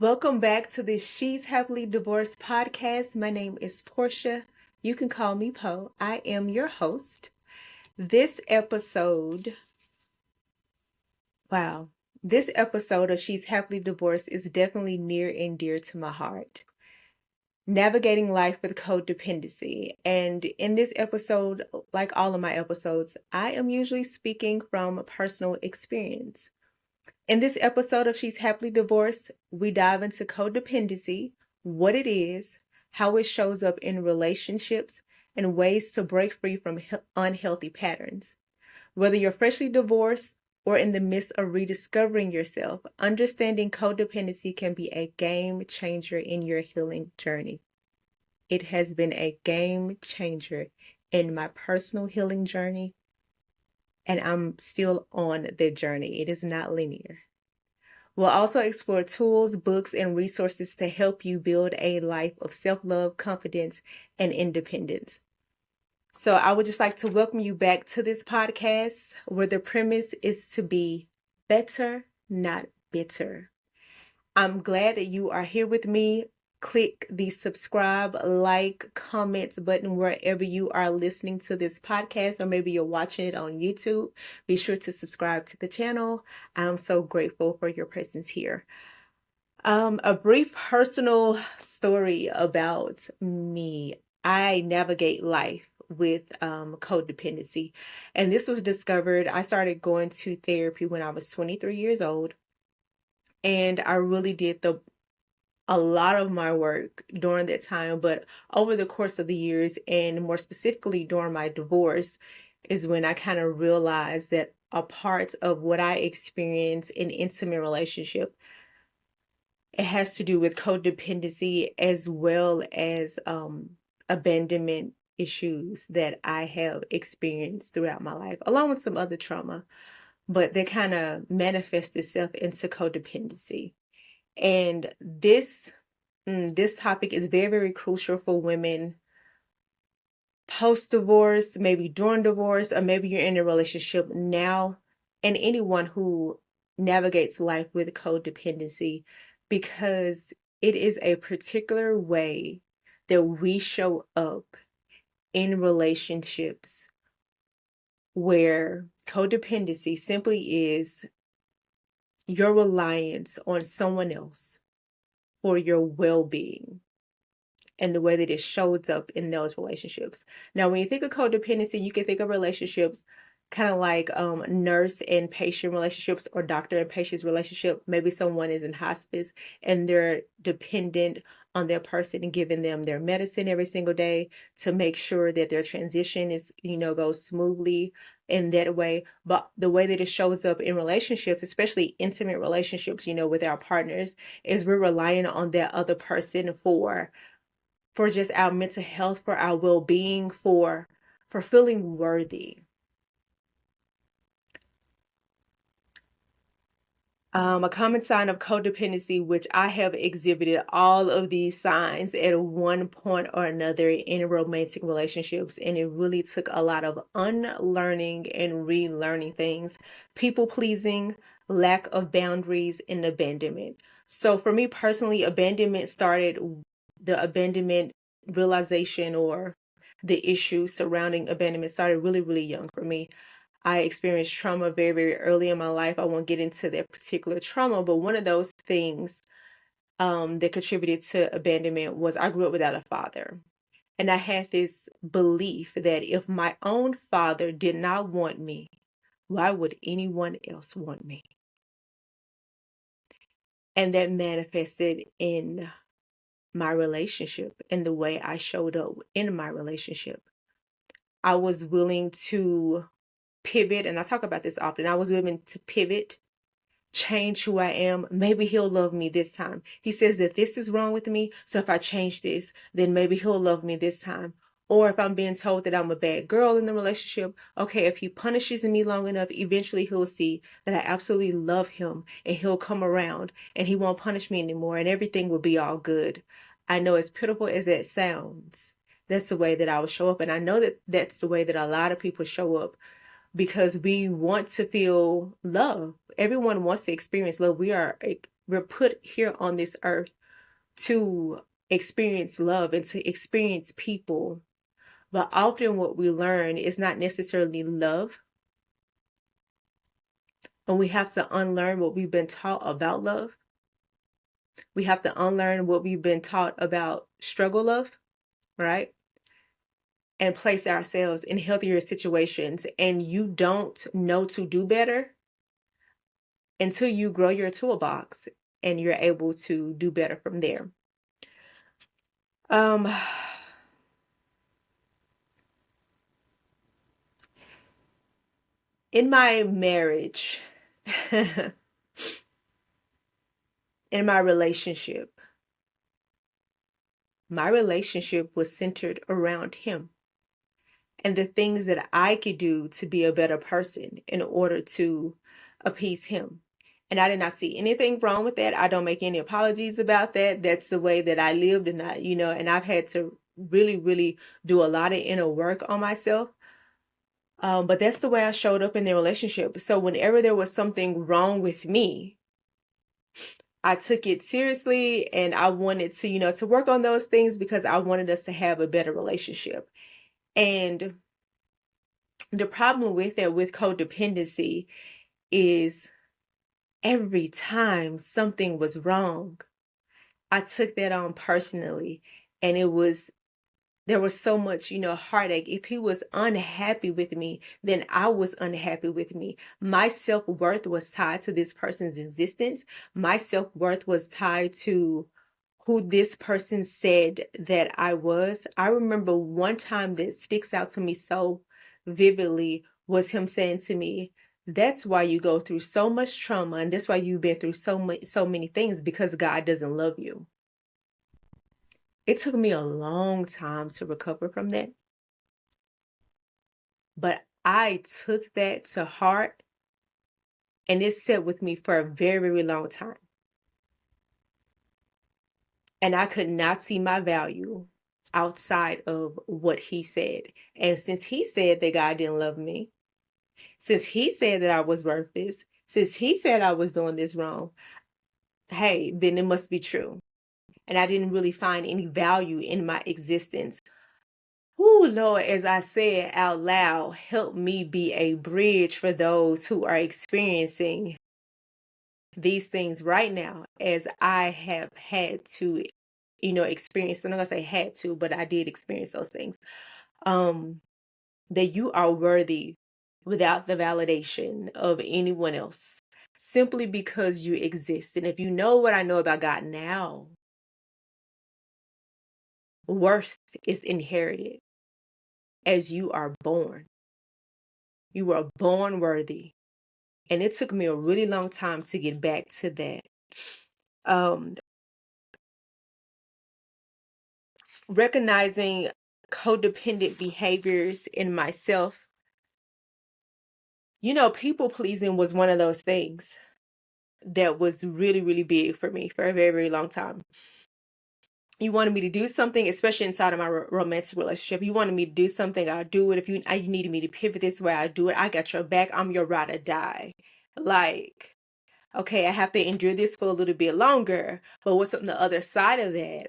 Welcome back to the She's Happily Divorced podcast. My name is Portia. You can call me Poe. I am your host. This episode, wow, this episode of She's Happily Divorced is definitely near and dear to my heart. Navigating life with codependency. And in this episode, like all of my episodes, I am usually speaking from personal experience. In this episode of She's Happily Divorced, we dive into codependency, what it is, how it shows up in relationships, and ways to break free from unhealthy patterns. Whether you're freshly divorced or in the midst of rediscovering yourself, understanding codependency can be a game changer in your healing journey. It has been a game changer in my personal healing journey, and I'm still on the journey. It is not linear. We'll also explore tools, books, and resources to help you build a life of self-love, confidence, and independence. So I would just like to welcome you back to this podcast where the premise is to be better, not bitter. I'm glad that you are here with me. Click the subscribe, like, comment button wherever you are listening to this podcast, or maybe you're watching it on YouTube. Be sure to subscribe to the channel. I'm so grateful for your presence here. A brief personal story about me. I navigate life with codependency, and this was discovered. I started going to therapy when I was 23 years old, and I really did a lot of my work during that time. But over the course of the years, and more specifically during my divorce, is when I kind of realized that a part of what I experience in intimate relationship, it has to do with codependency as well as abandonment issues that I have experienced throughout my life, along with some other trauma, but they kind of manifest itself into codependency. And this topic is very, very crucial for women post-divorce, maybe during divorce, or maybe you're in a relationship now, and anyone who navigates life with codependency, because it is a particular way that we show up in relationships where codependency simply is your reliance on someone else for your well-being, and the way that it shows up in those relationships. Now, when you think of codependency, you can think of relationships kind of like nurse and patient relationships, or doctor and patient's relationship. Maybe someone is in hospice and they're dependent on their person and giving them their medicine every single day to make sure that their transition is, goes smoothly in that way. But the way that it shows up in relationships, especially intimate relationships, with our partners, is we're relying on that other person for just our mental health, for our well-being, for feeling worthy. A common sign of codependency, which I have exhibited all of these signs at one point or another in romantic relationships, and it really took a lot of unlearning and relearning things. People pleasing, lack of boundaries, and abandonment. So for me personally, the abandonment realization, or the issue surrounding abandonment, started really, really young for me. I experienced trauma very, very early in my life. I won't get into that particular trauma, but one of those things that contributed to abandonment was I grew up without a father. And I had this belief that if my own father did not want me, why would anyone else want me? And that manifested in my relationship and the way I showed up in my relationship. I was willing to pivot, and I talk about this often. I was willing to pivot, change who I am. Maybe he'll love me this time. He says that this is wrong with me, so if I change this, then maybe he'll love me this time. Or if I'm being told that I'm a bad girl in the relationship, okay, if he punishes me long enough, eventually he'll see that I absolutely love him, and he'll come around and he won't punish me anymore, and everything will be all good. I know, as pitiful as that sounds, that's the way that I would show up. And I know that that's the way that a lot of people show up, because we want to feel love. Everyone wants to experience love. We're put here on this earth to experience love and to experience people. But often what we learn is not necessarily love. And we have to unlearn what we've been taught about love. We have to unlearn what we've been taught about struggle love, right? And place ourselves in healthier situations. And you don't know to do better until you grow your toolbox and you're able to do better from there. Um, in my marriage, in my relationship was centered around him and the things that I could do to be a better person in order to appease him. And I did not see anything wrong with that. I don't make any apologies about that. That's the way that I lived, and and I've had to really, really do a lot of inner work on myself. But that's the way I showed up in the relationship. So whenever there was something wrong with me, I took it seriously and I wanted to, to work on those things because I wanted us to have a better relationship. And the problem with that, with codependency, is every time something was wrong, I took that on personally. And there was so much, heartache. If he was unhappy with me, then I was unhappy with me. My self-worth was tied to this person's existence. My self-worth was tied to who this person said that I was. I remember one time that sticks out to me so vividly was him saying to me, "That's why you go through so much trauma, and that's why you've been through so many things, because God doesn't love you." It took me a long time to recover from that, but I took that to heart and it sat with me for a very, very long time. And I could not see my value outside of what he said. And since he said that God didn't love me, since he said that I was worthless, since he said I was doing this wrong, hey, then it must be true. And I didn't really find any value in my existence. Ooh, Lord, as I say it out loud, help me be a bridge for those who are experiencing these things right now, as I have had to, experience. I'm not gonna say had to, but I did experience those things. Um, that you are worthy without the validation of anyone else, simply because you exist. And if you know what I know about God now, worth is inherited as you are born. You are born worthy. And it took me a really long time to get back to that. Um, Recognizing codependent behaviors in myself. People pleasing was one of those things that was really, really big for me for a very, very long time. You wanted me to do something, especially inside of my romantic relationship. You wanted me to do something, I'll do it. If you needed me to pivot this way, I do it. I got your back. I'm your ride or die. Like, okay, I have to endure this for a little bit longer. But what's on the other side of that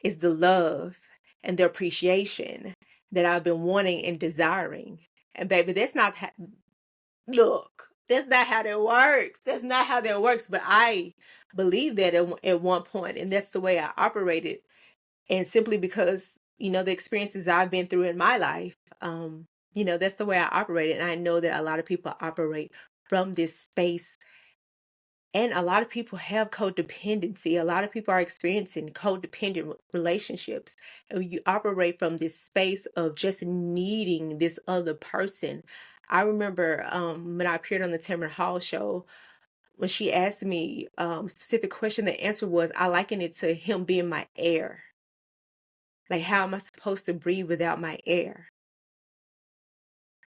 is the love and the appreciation that I've been wanting and desiring. And baby, that's not look, that's not how that works. That's not how that works. But I believe that at one point, and that's the way I operated. And simply because, the experiences I've been through in my life, that's the way I operated. And I know that a lot of people operate from this space. And a lot of people have codependency. A lot of people are experiencing codependent relationships. And you operate from this space of just needing this other person. I remember when I appeared on the Tamron Hall show, when she asked me specific question, the answer was, I liken it to him being my air. Like, how am I supposed to breathe without my air?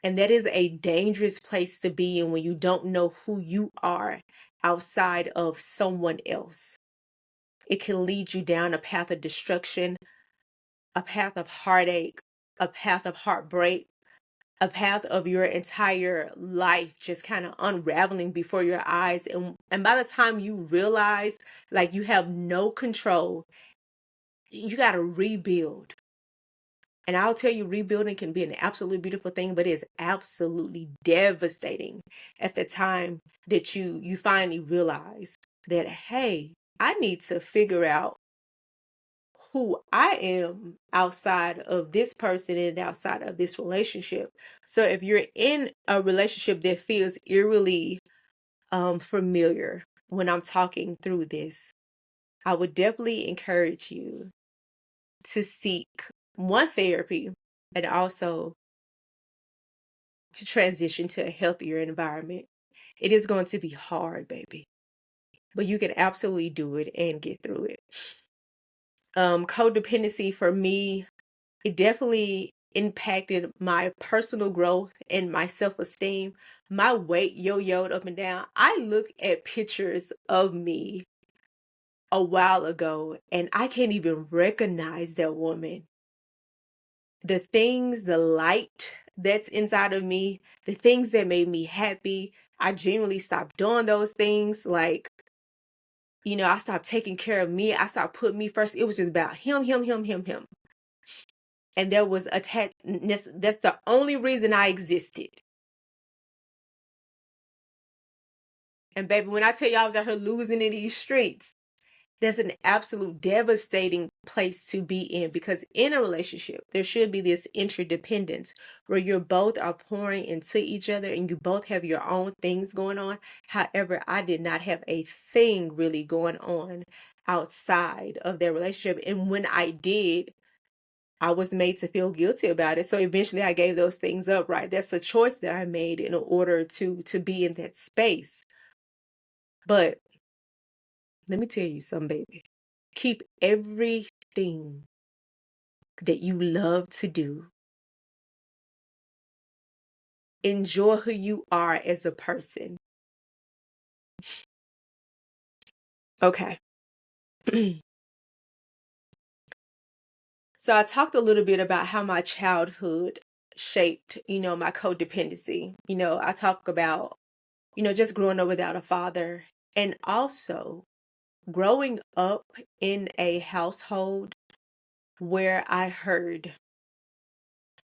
And that is a dangerous place to be in when you don't know who you are outside of someone else. It can lead you down a path of destruction, a path of heartache, a path of heartbreak, a path of your entire life just kind of unraveling before your eyes. And by the time you realize like you have no control, you got to rebuild. And I'll tell you, rebuilding can be an absolutely beautiful thing, but it's absolutely devastating at the time that you finally realize that, hey, I need to figure out who I am outside of this person and outside of this relationship. So if you're in a relationship that feels eerily familiar when I'm talking through this, I would definitely encourage you to seek one therapy and also to transition to a healthier environment. It is going to be hard, baby, but you can absolutely do it and get through it. Codependency for me, it definitely impacted my personal growth and my self-esteem. My weight yo-yoed up and down. I look at pictures of me a while ago and I can't even recognize that woman. The things, the light that's inside of me, the things that made me happy, I genuinely stopped doing those things. Like, I stopped taking care of me. I stopped putting me first. It was just about him, him, him, him, him. And there was that's the only reason I existed. And baby, when I tell you I was out here losing in these streets, that's an absolute devastating place to be in, because in a relationship, there should be this interdependence where you're both are pouring into each other and you both have your own things going on. However, I did not have a thing really going on outside of their relationship. And when I did, I was made to feel guilty about it. So eventually I gave those things up, right? That's a choice that I made in order to be in that space. But let me tell you something, baby. Keep everything that you love to do. Enjoy who you are as a person. Okay. So I talked a little bit about how my childhood shaped, my codependency. I talk about, just growing up without a father, and also growing up in a household where I heard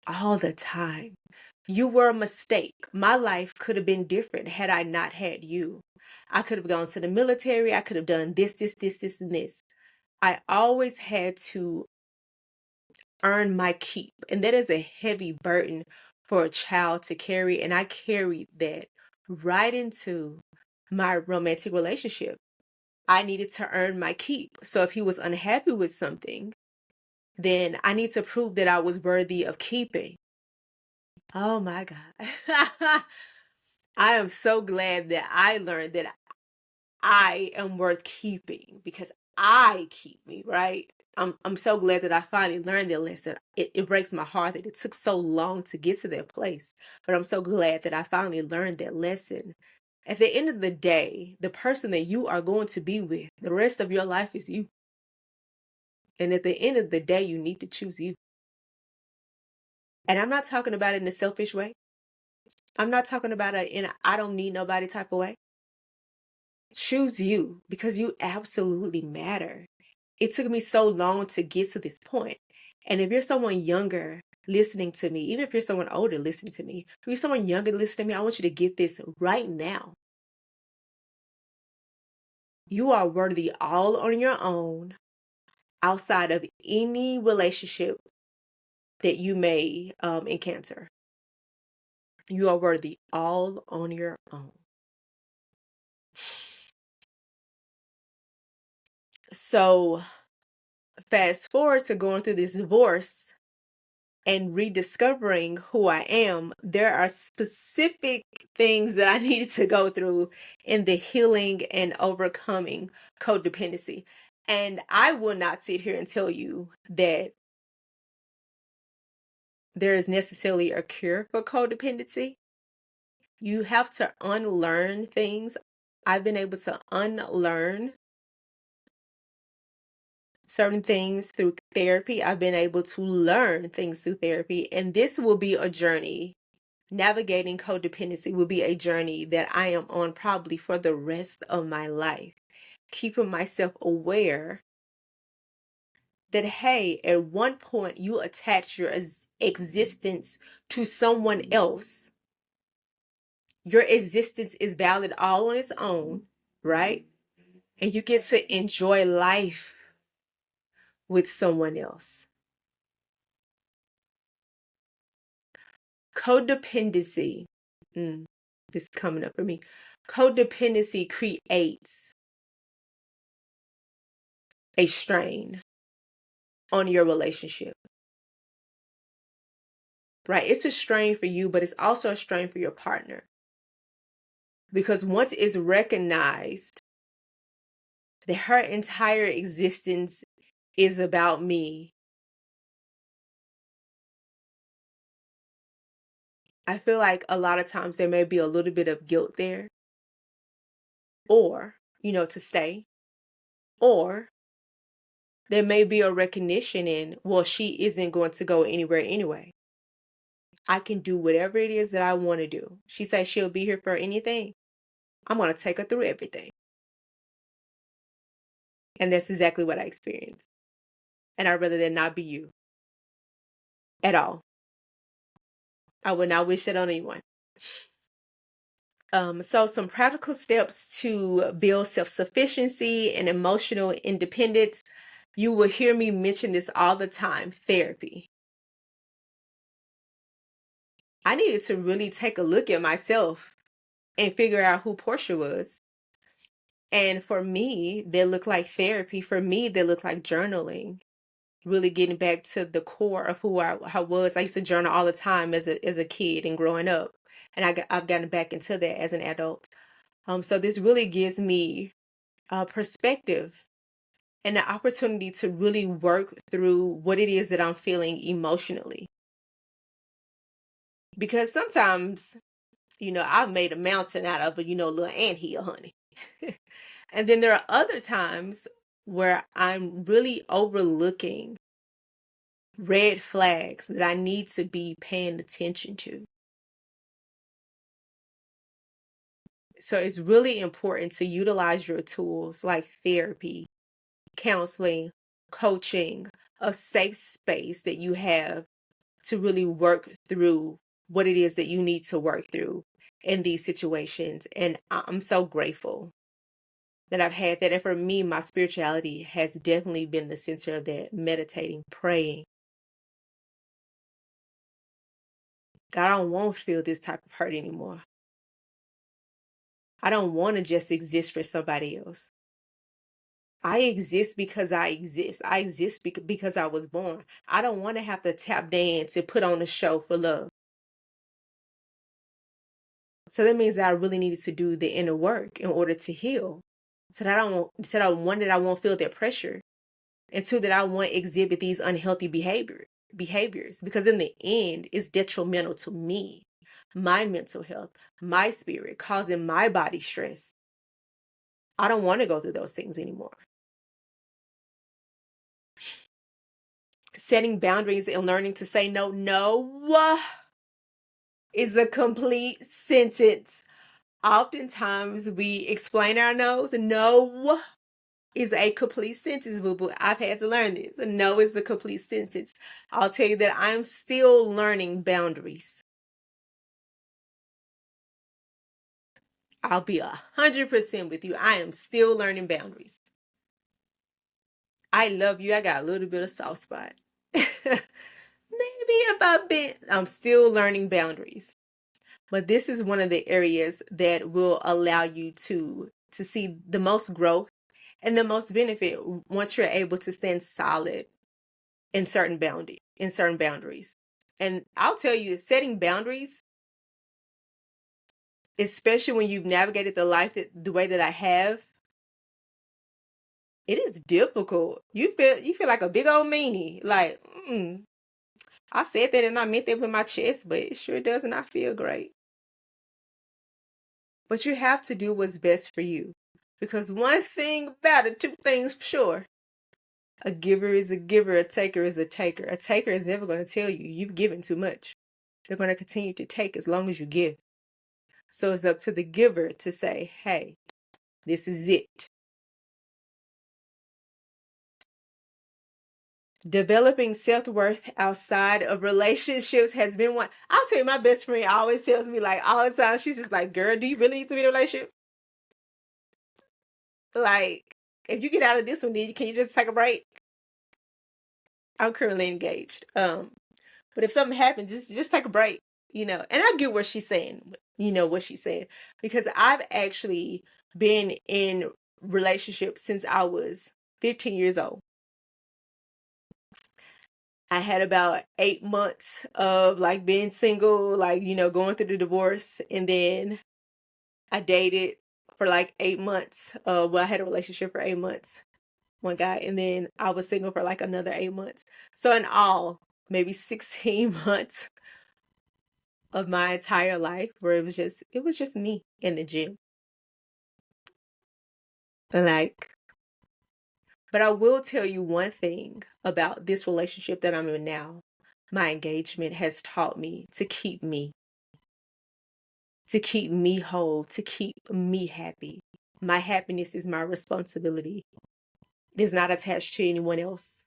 all the time, you were a mistake. My life could have been different had I not had you. I could have gone to the military. I could have done this, this, this, this, and this. I always had to earn my keep. And that is a heavy burden for a child to carry. And I carried that right into my romantic relationship. I needed to earn my keep. So if he was unhappy with something, then I need to prove that I was worthy of keeping. Oh my God. I am so glad that I learned that I am worth keeping because I keep me, right? I'm so glad that I finally learned that lesson. It breaks my heart that it took so long to get to that place. But I'm so glad that I finally learned that lesson. At the end of the day, the person that you are going to be with, the rest of your life is you. And at the end of the day, you need to choose you. And I'm not talking about it in a selfish way. I'm not talking about it in a I don't need nobody type of way. Choose you because you absolutely matter. It took me so long to get to this point. And if you're someone younger listening to me, even if you're someone older listening to me, if you're someone younger listening to me, I want you to get this right now. You are worthy all on your own outside of any relationship that you may encounter. You are worthy all on your own. So fast forward to going through this divorce and rediscovering who I am, there are specific things that I needed to go through in the healing and overcoming codependency. And I will not sit here and tell you that there is necessarily a cure for codependency. You have to unlearn things. I've been able to unlearn certain things through therapy. I've been able to learn things through therapy. And this will be a journey navigating codependency will be a journey that I am on probably for the rest of my life, keeping myself aware that, hey, at one point you attach your existence to someone else. Your existence is valid all on its own, right? And you get to enjoy life with someone else. Codependency. This is coming up for me. Codependency creates a strain on your relationship, right? It's a strain for you, but it's also a strain for your partner. Because once it's recognized that her entire existence is about me, I feel like a lot of times there may be a little bit of guilt there, or, to stay, or there may be a recognition in, well, she isn't going to go anywhere anyway. I can do whatever it is that I want to do. She says she'll be here for anything. I'm going to take her through everything. And that's exactly what I experienced. And I'd rather that not be you at all. I would not wish that on anyone. So some practical steps to build self-sufficiency and emotional independence. You will hear me mention this all the time: therapy. I needed to really take a look at myself and figure out who Porsche was. And for me, that looked like therapy. For me, that looked like journaling. Really getting back to the core of who I was. I used to journal all the time as a kid and growing up. And I've gotten back into that as an adult. So this really gives me perspective and the opportunity to really work through what it is that I'm feeling emotionally. Because sometimes, I've made a mountain out of a, little anthill, honey. And then there are other times where I'm really overlooking red flags that I need to be paying attention to. So it's really important to utilize your tools like therapy, counseling, coaching, a safe space that you have to really work through what it is that you need to work through in these situations. And I'm so grateful that I've had that. And for me, my spirituality has definitely been the center of that, meditating, praying. I don't want to feel this type of hurt anymore. I don't want to just exist for somebody else. I exist because I exist. I exist because I was born. I don't want to have to tap dance and put on a show for love. So that means that I really needed to do the inner work in order to heal. So that I won't feel that pressure. And two, that I won't exhibit these unhealthy behaviors. Because in the end, it's detrimental to me, my mental health, my spirit, causing my body stress. I don't want to go through those things anymore. Setting boundaries and learning to say no. No is a complete sentence. Oftentimes we explain our no's. No is a complete sentence, boo boo. I've had to learn this. No is a complete sentence. I'll tell you that I'm still learning boundaries. I'll be 100% with you. I am still learning boundaries. I love you. I got a little bit of soft spot. Maybe about bit. I'm still learning boundaries. But this is one of the areas that will allow you to see the most growth and the most benefit once you're able to stand solid in certain boundaries. And I'll tell you, setting boundaries, especially when you've navigated the way that I have, it is difficult. You feel like a big old meanie. Like, I said that and I meant that with my chest, but it sure does not feel great. But you have to do what's best for you. Because one thing about it, two things for sure. A giver is a giver, a taker is a taker. A taker is never going to tell you you've given too much. They're going to continue to take as long as you give. So it's up to the giver to say, hey, this is it. Developing self-worth outside of relationships has been one. I'll tell you, my best friend always tells me, like, all the time, she's just like, girl, do you really need to be in a relationship? Like, if you get out of this one, then can you just take a break? I'm currently engaged. But if something happens, just take a break, And I get what she's saying, what she's saying, because I've actually been in relationships since I was 15 years old. I had about 8 months of like being single, like, going through the divorce. And then I dated for like 8 months. Well, I had a relationship for 8 months, one guy, and then I was single for like another 8 months. So in all, maybe 16 months of my entire life where it was just me in the gym. And like, but I will tell you one thing about this relationship that I'm in now. My engagement has taught me to keep me whole, to keep me happy. My happiness is my responsibility. It is not attached to anyone else.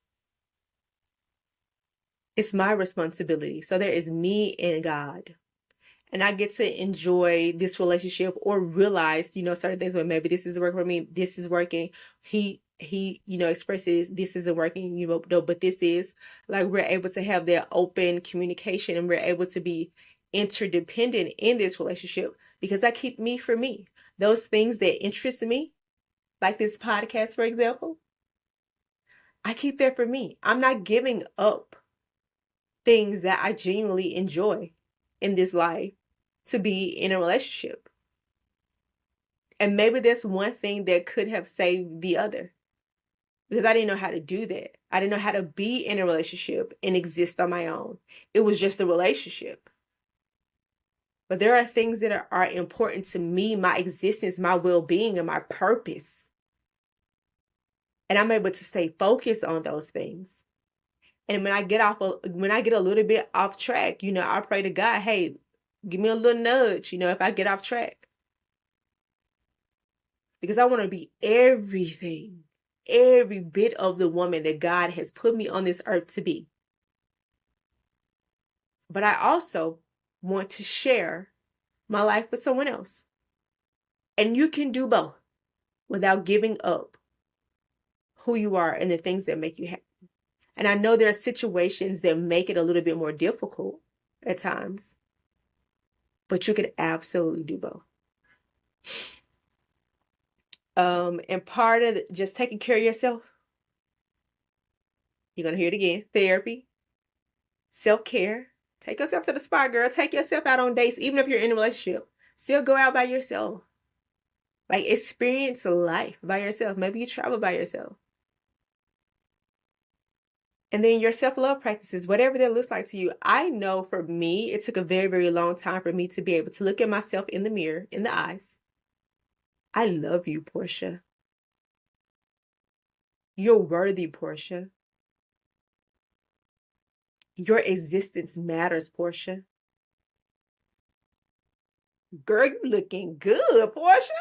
It's my responsibility. So there is me and God. And I get to enjoy this relationship or realize, certain things when maybe this is working for me, this is working. He expresses this isn't working, no, but this is. Like, we're able to have that open communication, and we're able to be interdependent in this relationship because I keep me for me. Those things that interest me, like this podcast, for example, I keep that for me. I'm not giving up things that I genuinely enjoy in this life to be in a relationship. And maybe that's one thing that could have saved the other, because I didn't know how to do that. I didn't know how to be in a relationship and exist on my own. It was just a relationship. But there are things that are important to me, my existence, my well-being, and my purpose. And I'm able to stay focused on those things. And when I get a little bit off track, I pray to God, hey, give me a little nudge, if I get off track. Because I want to be everything, every bit of the woman that God has put me on this earth to be. But I also want to share my life with someone else. And you can do both without giving up who you are and the things that make you happy. And I know there are situations that make it a little bit more difficult at times, but you can absolutely do both. And part of just taking care of yourself, you're going to hear it again, therapy, self-care. Take yourself to the spa, girl. Take yourself out on dates, even if you're in a relationship. Still go out by yourself. Like, experience life by yourself. Maybe you travel by yourself. And then your self-love practices, whatever that looks like to you. I know for me, it took a very, very long time for me to be able to look at myself in the mirror, in the eyes. I love you, Portia. You're worthy, Portia. Your existence matters, Portia. Girl, you looking good, Portia.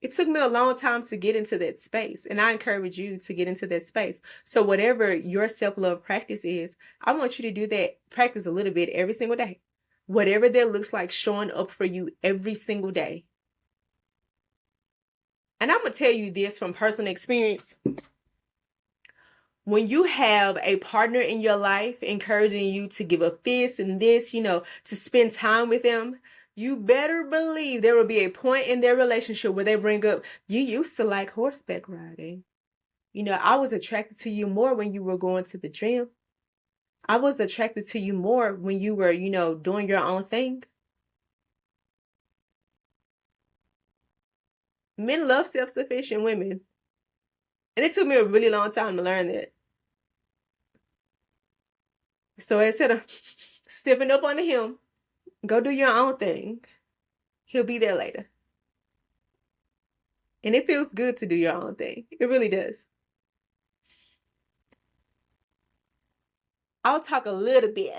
It took me a long time to get into that space, and I encourage you to get into that space. So whatever your self-love practice is, I want you to do that practice a little bit every single day. Whatever that looks like, showing up for you every single day. And I'm going to tell you this from personal experience. When you have a partner in your life encouraging you to give up this and this, to spend time with them, you better believe there will be a point in their relationship where they bring up, you used to like horseback riding. I was attracted to you more when you were going to the gym. I was attracted to you more when you were, doing your own thing. Men love self-sufficient women. And it took me a really long time to learn that. So instead of stepping up onto him, go do your own thing. He'll be there later. And it feels good to do your own thing. It really does. I'll talk a little bit,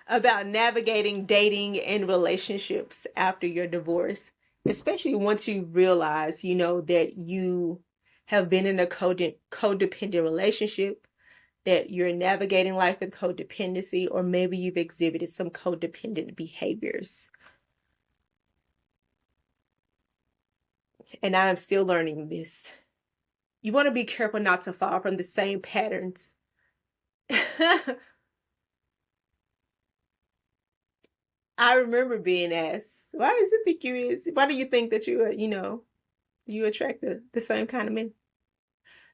about navigating dating and relationships after your divorce, especially once you realize, that you have been in a codependent relationship, that you're navigating life with codependency, or maybe you've exhibited some codependent behaviors. And I am still learning this. You want to be careful not to fall from the same patterns. I remember being asked, why does it think you is? Why do you think that you attract the same kind of men?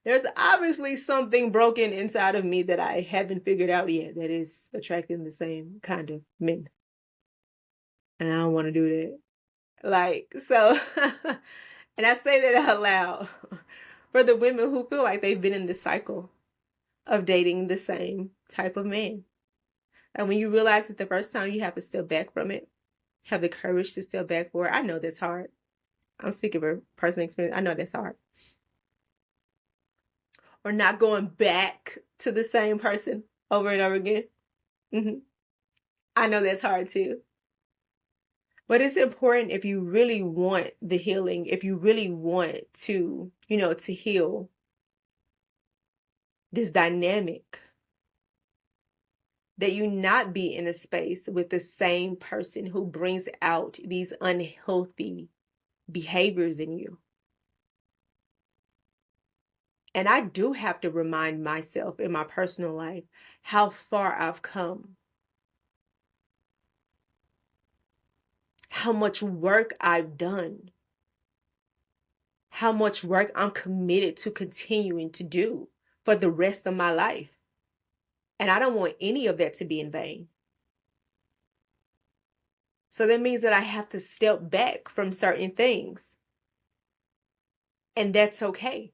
There's obviously something broken inside of me that I haven't figured out yet that is attracting the same kind of men. And I don't want to do that. Like, so, and I say that out loud for the women who feel like they've been in this cycle of dating the same type of man. And when you realize it the first time, you have to step back from it, have the courage to step back for it. I know that's hard. I'm speaking for personal experience. I know that's hard. Or not going back to the same person over and over again. I know that's hard too. But it's important if you really want the healing, if you really want to, to heal this dynamic, that you not be in a space with the same person who brings out these unhealthy behaviors in you. And I do have to remind myself in my personal life how far I've come, how much work I've done, how much work I'm committed to continuing to do for the rest of my life. And I don't want any of that to be in vain. So that means that I have to step back from certain things. And that's okay.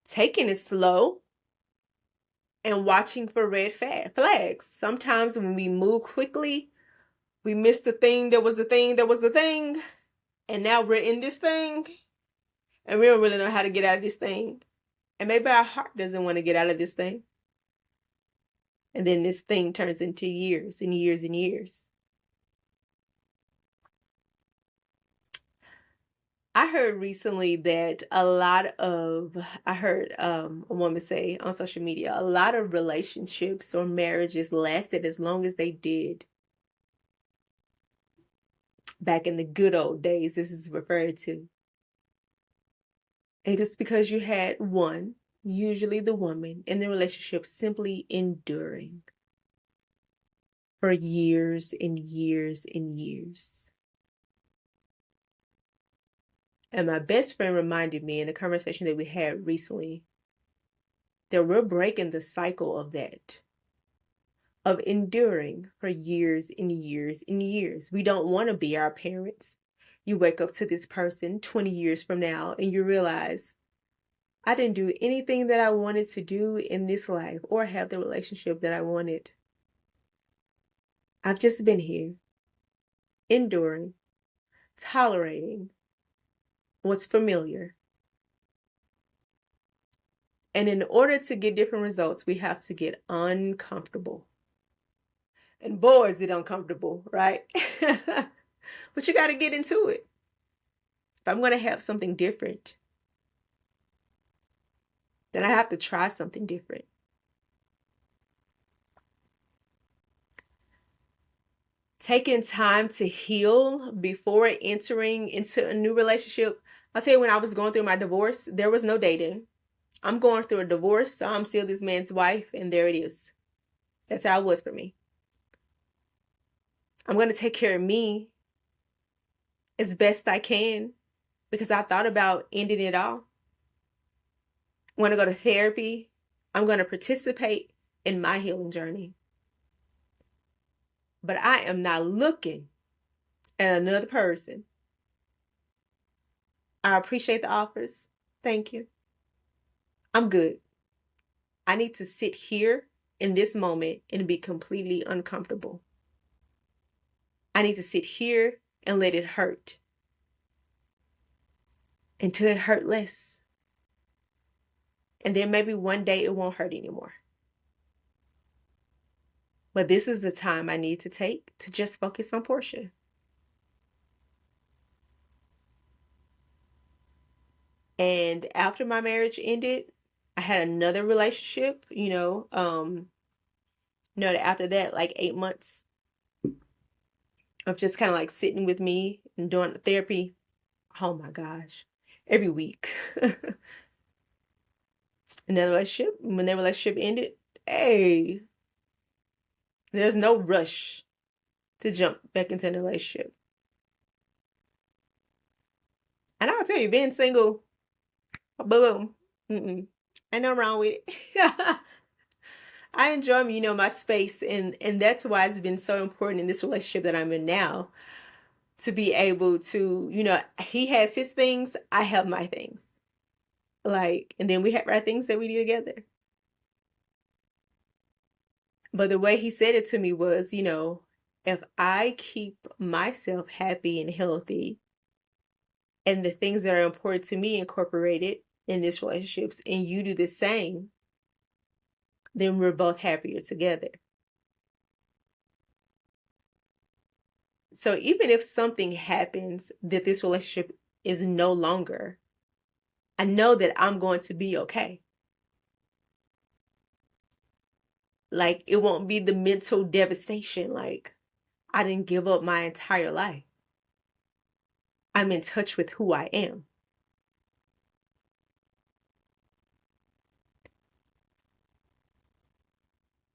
Taking it slow and watching for red flags. Sometimes when we move quickly, we miss the thing that was the thing that was the thing. And now we're in this thing. And we don't really know how to get out of this thing. And maybe our heart doesn't want to get out of this thing. And then this thing turns into years and years and years. I heard recently that I heard a woman say on social media, a lot of relationships or marriages lasted as long as they did back in the good old days. This is referred to. And it's because you had one, usually the woman, in the relationship simply enduring for years and years and years. And my best friend reminded me in a conversation that we had recently that we're breaking the cycle of that, of enduring for years and years and years. We don't want to be our parents. You wake up to this person 20 years from now and you realize, I didn't do anything that I wanted to do in this life or have the relationship that I wanted. I've just been here, enduring, tolerating what's familiar. And in order to get different results, we have to get uncomfortable. And boy, is it uncomfortable, right? But you got to get into it. If I'm going to have something different, then I have to try something different. Taking time to heal before entering into a new relationship. I'll tell you, when I was going through my divorce, there was no dating. I'm going through a divorce, so I'm still this man's wife, and there it is. That's how it was for me. I'm going to take care of me as best I can because I thought about ending it all. I'm going to go to therapy. I'm going to participate in my healing journey. But I am not looking at another person. I appreciate the offers. Thank you. I'm good. I need to sit here in this moment and be completely uncomfortable. I need to sit here and let it hurt until it hurt less. And then maybe one day it won't hurt anymore. But this is the time I need to take to just focus on Porsche. And after my marriage ended, I had another relationship, after that, like 8 months of just kind of like sitting with me and doing therapy. Oh my gosh, every week. Another relationship, when that relationship ended, hey, there's no rush to jump back into a relationship. And I'll tell you, being single, boom, ain't nothing wrong with it. I enjoy, my space, and that's why it's been so important in this relationship that I'm in now to be able to, he has his things, I have my things. Like, and then we have our things that we do together. But the way he said it to me was, if I keep myself happy and healthy and the things that are important to me incorporated in this relationships and you do the same, then we're both happier together. So even if something happens that this relationship is no longer, I know that I'm going to be okay. Like, it won't be the mental devastation. Like, I didn't give up my entire life. I'm in touch with who I am.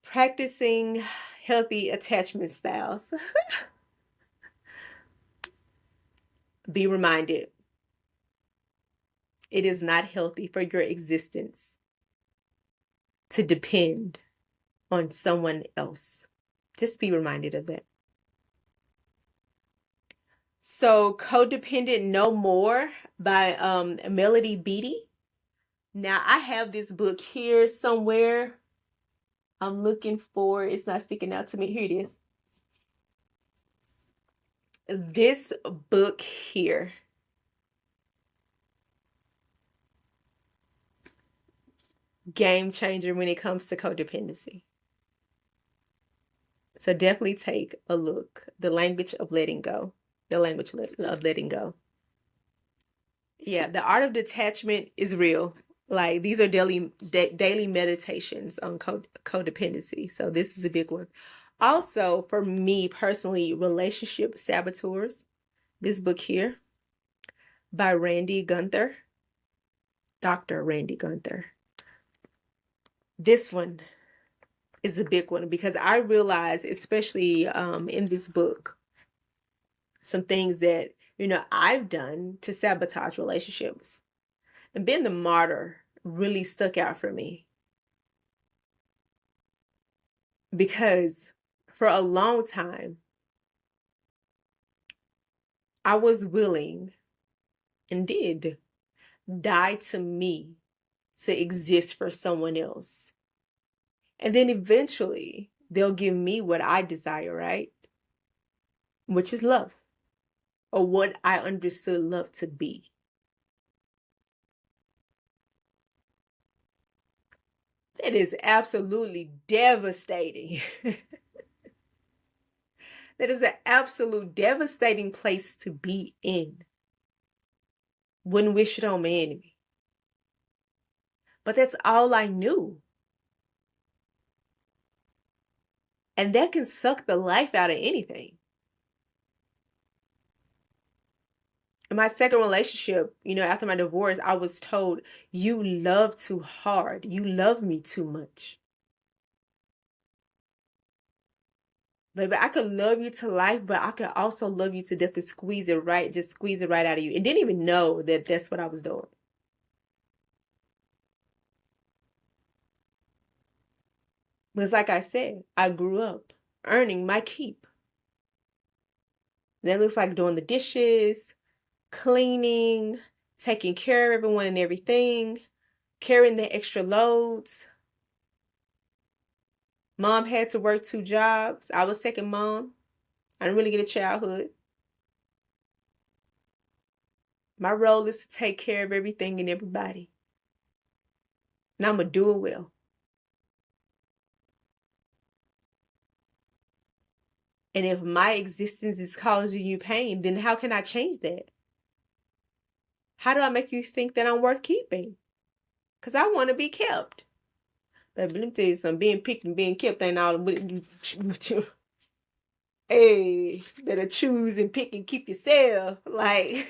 Practicing healthy attachment styles. Be reminded, it is not healthy for your existence to depend on someone else. Just be reminded of that. So, Codependent No More by Melody Beattie. Now, I have this book here somewhere. I'm looking for, it's not sticking out to me. Here it is. This book here. Game changer when it comes to codependency. So definitely take a look. The language of letting go. The language of letting go. Yeah, the art of detachment is real. Like, these are daily meditations on codependency. So this is a big one. Also, for me personally, Relationship Saboteurs. This book here by Randy Gunther. Dr. Randy Gunther. This one is a big one because I realize, especially in this book, some things that, I've done to sabotage relationships. And being the martyr really stuck out for me. Because for a long time, I was willing and did die to me to exist for someone else. And then eventually they'll give me what I desire, right? Which is love, or what I understood love to be. That is absolutely devastating. That is an absolute devastating place to be in. Wouldn't wish it on my enemy. But that's all I knew. And that can suck the life out of anything. In my second relationship, after my divorce, I was told, you love too hard. You love me too much. Baby, I could love you to life, but I could also love you to death to squeeze it right out of you. And didn't even know that that's what I was doing. Because like I said, I grew up earning my keep. That looks like doing the dishes, cleaning, taking care of everyone and everything, carrying the extra loads. Mom had to work 2 jobs. I was second mom. I didn't really get a childhood. My role is to take care of everything and everybody. and I'm going to do it well. And if my existence is causing you pain, then how can I change that? How do I make you think that I'm worth keeping? Because I want to be kept. But let me tell you something, being picked and being kept ain't all. Hey, better choose and pick and keep yourself. Like,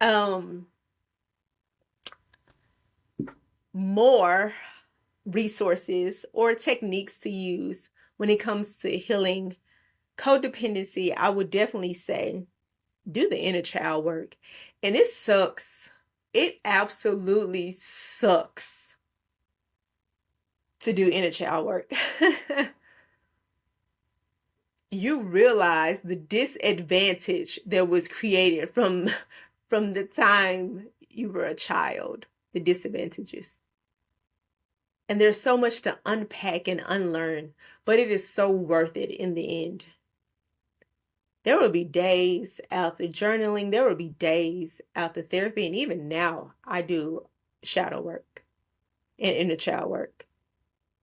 um, more resources or techniques to use when it comes to healing codependency, I would definitely say do the inner child work. And it sucks. It absolutely sucks to do inner child work. You realize the disadvantage that was created from the time you were a child, the disadvantages. And there's so much to unpack and unlearn, but it is so worth it in the end. There will be days after journaling, there will be days after therapy, and even now I do shadow work and inner child work.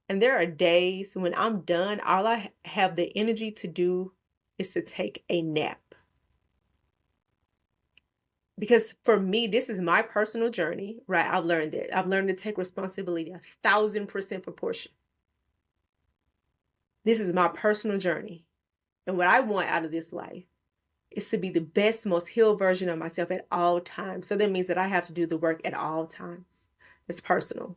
And there are days when I'm done, all I have the energy to do is to take a nap. Because for me, this is my personal journey, right? I've learned it. I've learned to take responsibility 1,000% for Porsche. This is my personal journey. And what I want out of this life is to be the best, most healed version of myself at all times. So that means that I have to do the work at all times. It's personal.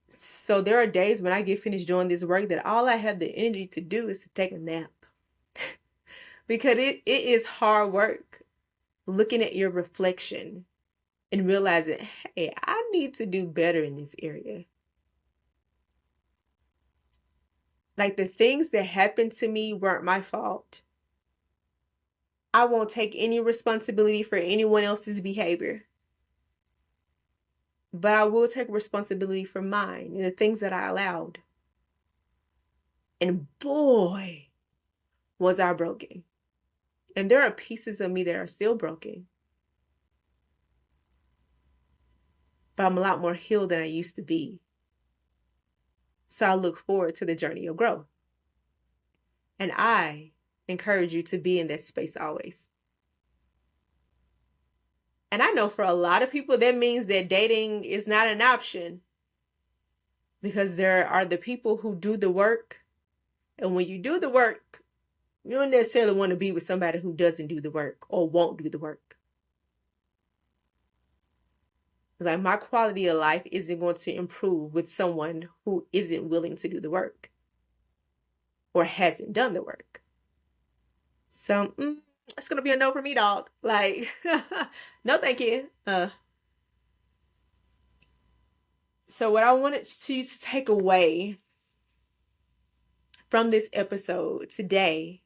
So there are days when I get finished doing this work that all I have the energy to do is to take a nap. Because it is hard work looking at your reflection and realizing, hey, I need to do better in this area. Like the things that happened to me weren't my fault. I won't take any responsibility for anyone else's behavior. But I will take responsibility for mine and the things that I allowed. And boy, was I broken. And there are pieces of me that are still broken. But I'm a lot more healed than I used to be. So I look forward to the journey of growth. And I encourage you to be in that space always. And I know for a lot of people, that means that dating is not an option. Because there are the people who do the work. And when you do the work, you don't necessarily want to be with somebody who doesn't do the work or won't do the work. It's like my quality of life isn't going to improve with someone who isn't willing to do the work or hasn't done the work. So it's going to be a no for me, dog. Like, no thank you. So what I wanted you to take away from this episode today,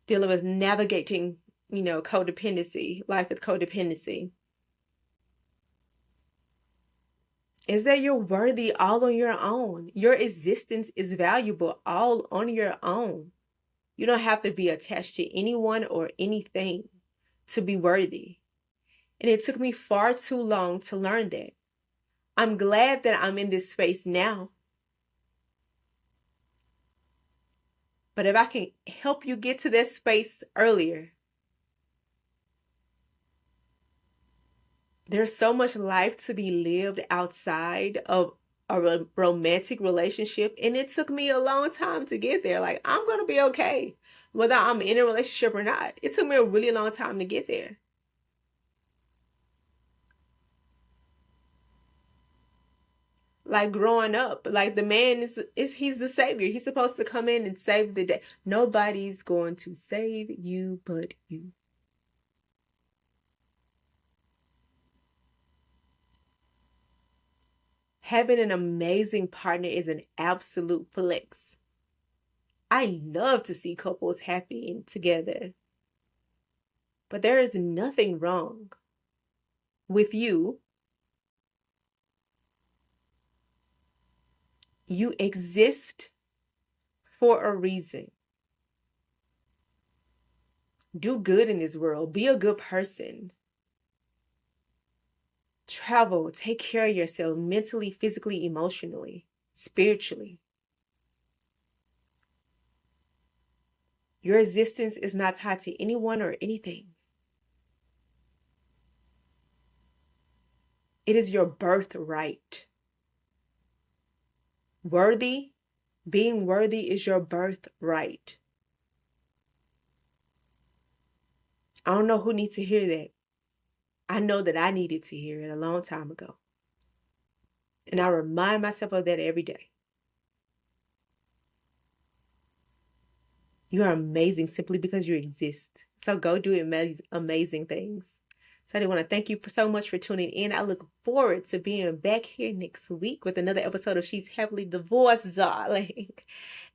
dealing with navigating, codependency, life with codependency, is that you're worthy all on your own. Your existence is valuable all on your own. You don't have to be attached to anyone or anything to be worthy. And it took me far too long to learn that. I'm glad that I'm in this space now. But if I can help you get to that space earlier, there's so much life to be lived outside of a romantic relationship. And it took me a long time to get there. Like, I'm going to be okay whether I'm in a relationship or not. It took me a really long time to get there. Like growing up, like the man is he's the savior. He's supposed to come in and save the day. Nobody's going to save you but you. Having an amazing partner is an absolute flex. I love to see couples happy and together. But there is nothing wrong with you. You exist for a reason. Do good in this world. Be a good person. Travel, take care of yourself mentally, physically, emotionally, spiritually. Your existence is not tied to anyone or anything. It is your birthright. Worthy, being worthy is your birthright. I don't know who needs to hear that. I know that I needed to hear it a long time ago. And I remind myself of that every day. You are amazing simply because you exist. So go do amazing things. So I want to thank you so much for tuning in. I look forward to being back here next week with another episode of She's Happily Divorced, darling.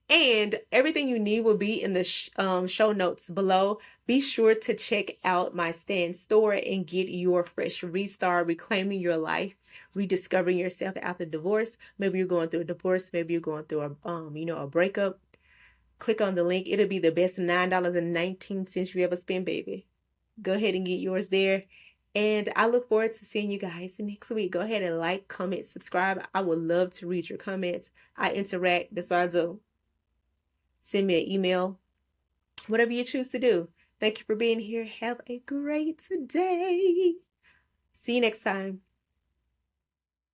And everything you need will be in the show notes below. Be sure to check out my Stand store and get your fresh restart, reclaiming your life, rediscovering yourself after divorce. Maybe you're going through a divorce. Maybe you're going through a breakup. Click on the link. It'll be the best $9.19 you ever spent, baby. Go ahead and get yours there. And I look forward to seeing you guys next week. Go ahead and like, comment, subscribe. I would love to read your comments. I interact. That's what I do. Send me an email. Whatever you choose to do. Thank you for being here. Have a great day. See you next time.